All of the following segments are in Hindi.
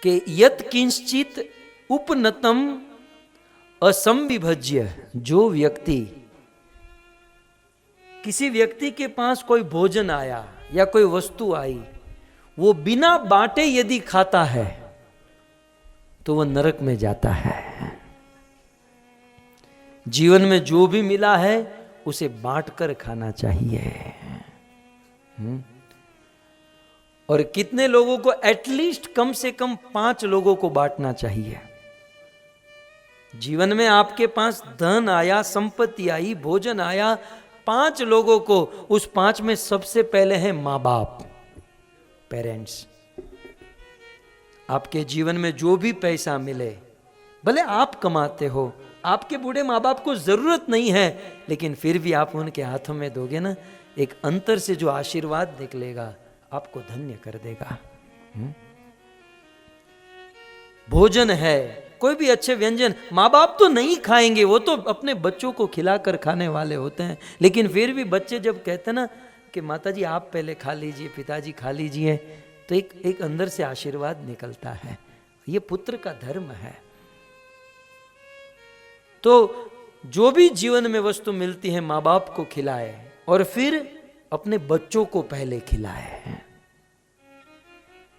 कि यत् किंचित उपनतम असंविभज्य, जो व्यक्ति, किसी व्यक्ति के पास कोई भोजन आया या कोई वस्तु आई, वो बिना बांटे यदि खाता है तो वह नरक में जाता है। जीवन में जो भी मिला है उसे बांटकर खाना चाहिए। और कितने लोगों को, एटलीस्ट कम से कम 5 लोगों को बांटना चाहिए। जीवन में आपके पास धन आया, संपत्ति आई, भोजन आया, 5 लोगों को, उस 5 में सबसे पहले है माँ बाप, पेरेंट्स। आपके जीवन में जो भी पैसा मिले, भले आप कमाते हो, आपके बूढ़े माँ बाप को जरूरत नहीं है, लेकिन फिर भी आप उनके हाथों में दोगे ना, एक अंतर से जो आशीर्वाद निकलेगा आपको धन्य कर देगा। भोजन है, कोई भी अच्छे व्यंजन, माँ बाप तो नहीं खाएंगे, वो तो अपने बच्चों को खिलाकर खाने वाले होते हैं, लेकिन फिर भी बच्चे जब कहते हैं ना कि माताजी आप पहले खा लीजिए, पिताजी खा लीजिए, तो एक अंदर से आशीर्वाद निकलता है। ये पुत्र का धर्म है। तो जो भी जीवन में वस्तु मिलती है माँ बाप को खिलाए और फिर अपने बच्चों को पहले खिलाए,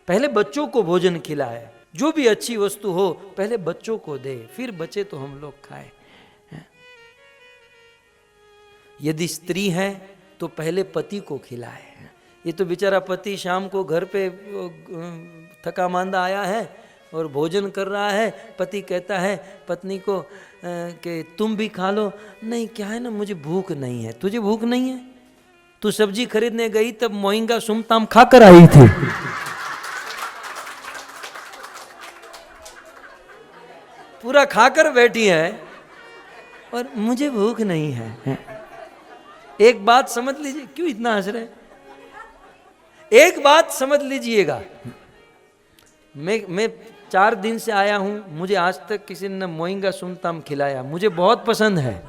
पहले बच्चों को भोजन खिलाए। जो भी अच्छी वस्तु हो पहले बच्चों को दे, फिर बचे तो हम लोग खाए। यदि स्त्री है तो पहले पति को खिलाए। ये तो बेचारा पति शाम को घर पे थका मांदा आया है और भोजन कर रहा है, पति कहता है पत्नी को कि तुम भी खा लो। नहीं, क्या है ना, मुझे भूख नहीं है। तुझे भूख नहीं है? तू सब्जी खरीदने गई तब मोइंगा सुमताम खाकर आई थी। पूरा खाकर बैठी है और मुझे भूख नहीं है। एक बात समझ लीजिए, क्यों इतना हंस रहे? एक बात समझ लीजिएगा, मैं 4 दिन से आया हूं, मुझे आज तक किसी ने मोइंगा सुमताम खिलाया। मुझे बहुत पसंद है,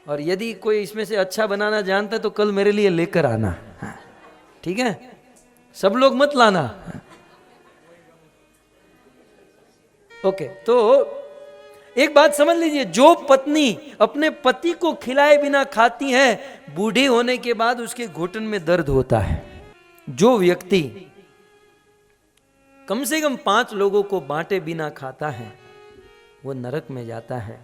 और यदि कोई इसमें से अच्छा बनाना जानता है तो कल मेरे लिए लेकर आना, ठीक है? सब लोग मत लाना। ओके, तो एक बात समझ लीजिए, जो पत्नी अपने पति को खिलाए बिना खाती है, बूढ़ी होने के बाद उसके घुटन में दर्द होता है। जो व्यक्ति कम से कम 5 लोगों को बांटे बिना खाता है वो नरक में जाता है,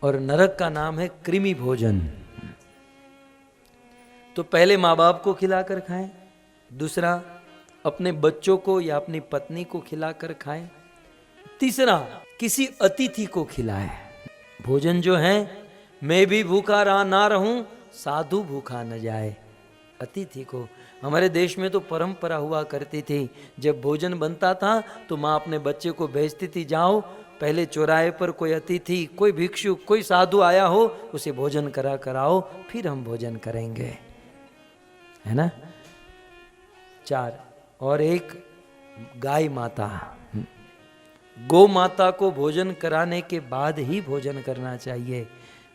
और नरक का नाम है कृमि भोजन। तो पहले माँ बाप को खिलाकर खाएं, दूसरा अपने बच्चों को या अपनी पत्नी को खिलाकर खाएं, तीसरा किसी अतिथि को खिलाए। भोजन जो है, मैं भी भूखा ना रहूं, साधु भूखा न जाए। अतिथि को, हमारे देश में तो परंपरा हुआ करती थी, जब भोजन बनता था तो माँ अपने बच्चे को भेजती थी, जाओ पहले चौराहे पर कोई अतिथि, कोई भिक्षु, कोई साधु आया हो, उसे भोजन करा कराओ, फिर हम भोजन करेंगे, है ना? 4 और एक गाय माता, गौ माता को भोजन कराने के बाद ही भोजन करना चाहिए।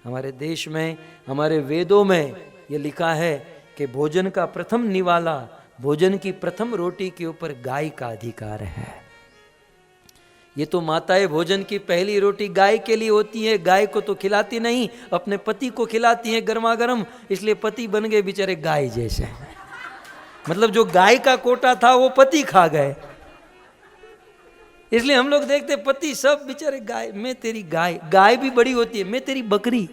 हमारे देश में, हमारे वेदों में ये लिखा है कि भोजन का प्रथम निवाला, भोजन की प्रथम रोटी के ऊपर गाय का अधिकार है। ये तो माताएं भोजन की पहली रोटी गाय के लिए होती है, गाय को तो खिलाती नहीं, अपने पति को खिलाती है गर्मा गर्म, इसलिए पति बन गए बेचारे गाय जैसे। मतलब जो गाय का कोटा था वो पति खा गए, इसलिए हम लोग देखते पति सब बेचारे गाय, मैं तेरी गाय, गाय भी बड़ी होती है, मैं तेरी बकरी।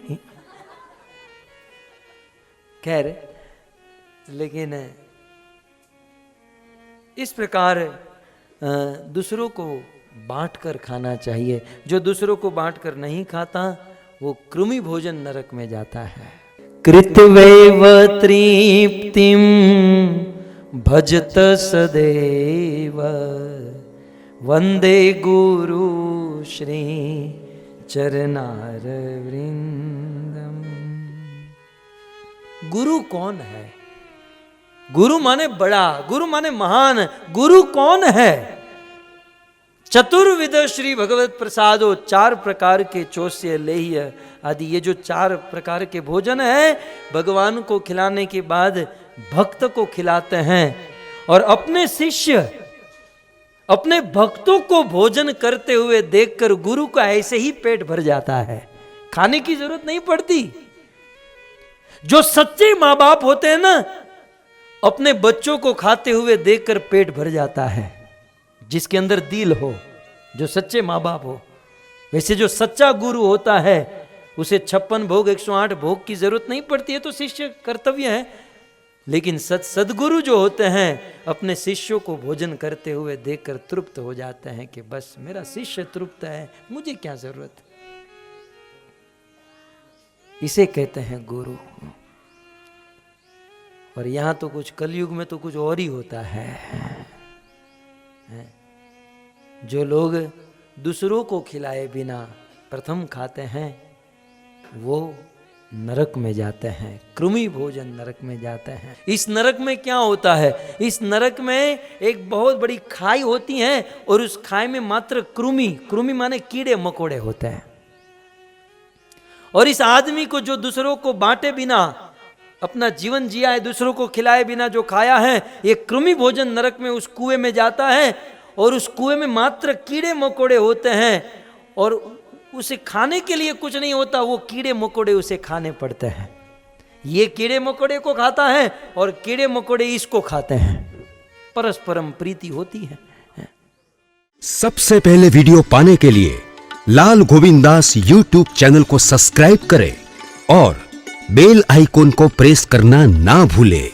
खैर, लेकिन इस प्रकार दूसरों को बांट कर खाना चाहिए। जो दूसरों को बांट कर नहीं खाता वो कृमि भोजन नरक में जाता है। कृतवैव तृप्तिम भजत सदैव वंदे गुरु श्री चरणार वृंदम। गुरु कौन है? गुरु माने बड़ा, गुरु माने महान। गुरु कौन है? चतुर्विध श्री भगवत प्रसादो, 4 प्रकार के चौस्य लेह्य आदि, ये जो 4 प्रकार के भोजन है भगवान को खिलाने के बाद भक्त को खिलाते हैं, और अपने शिष्य अपने भक्तों को भोजन करते हुए देखकर गुरु का ऐसे ही पेट भर जाता है, खाने की जरूरत नहीं पड़ती। जो सच्चे माँ बाप होते हैं ना, अपने बच्चों को खाते हुए देखकर पेट भर जाता है, जिसके अंदर दिल हो, जो सच्चे माँ बाप हो। वैसे जो सच्चा गुरु होता है उसे 56 भोग 108 भोग की जरूरत नहीं पड़ती है, तो शिष्य कर्तव्य है। लेकिन सद्गुरु जो होते हैं अपने शिष्यों को भोजन करते हुए देखकर तृप्त हो जाते हैं कि बस मेरा शिष्य तृप्त है, मुझे क्या जरूरत। इसे कहते हैं गुरु। और यहां तो कुछ कलयुग में तो कुछ और ही होता है। जो लोग दूसरों को खिलाए बिना प्रथम खाते हैं वो नरक में जाते हैं, कृमि भोजन नरक में जाते हैं। इस नरक में क्या होता है? इस नरक में एक बहुत बड़ी खाई होती है और उस खाई में मात्र कृमि माने कीड़े मकोड़े होते हैं। और इस आदमी को जो दूसरों को बांटे बिना अपना जीवन जिया है, दूसरों को खिलाए बिना जो खाया है, ये कृमि भोजन नरक में उस कुएं में जाता है और उस कुएं में मात्र कीड़े मकोड़े होते हैं और उसे खाने के लिए कुछ नहीं होता, वो कीड़े मकोड़े उसे खाने पड़ते हैं। ये कीड़े मकोड़े को खाता है और कीड़े मकोड़े इसको खाते हैं, परस्परम प्रीति होती है। सबसे पहले वीडियो पाने के लिए लाल गोविंदास यूट्यूब चैनल को सब्सक्राइब करें और बेल आइकॉन को प्रेस करना ना भूलें।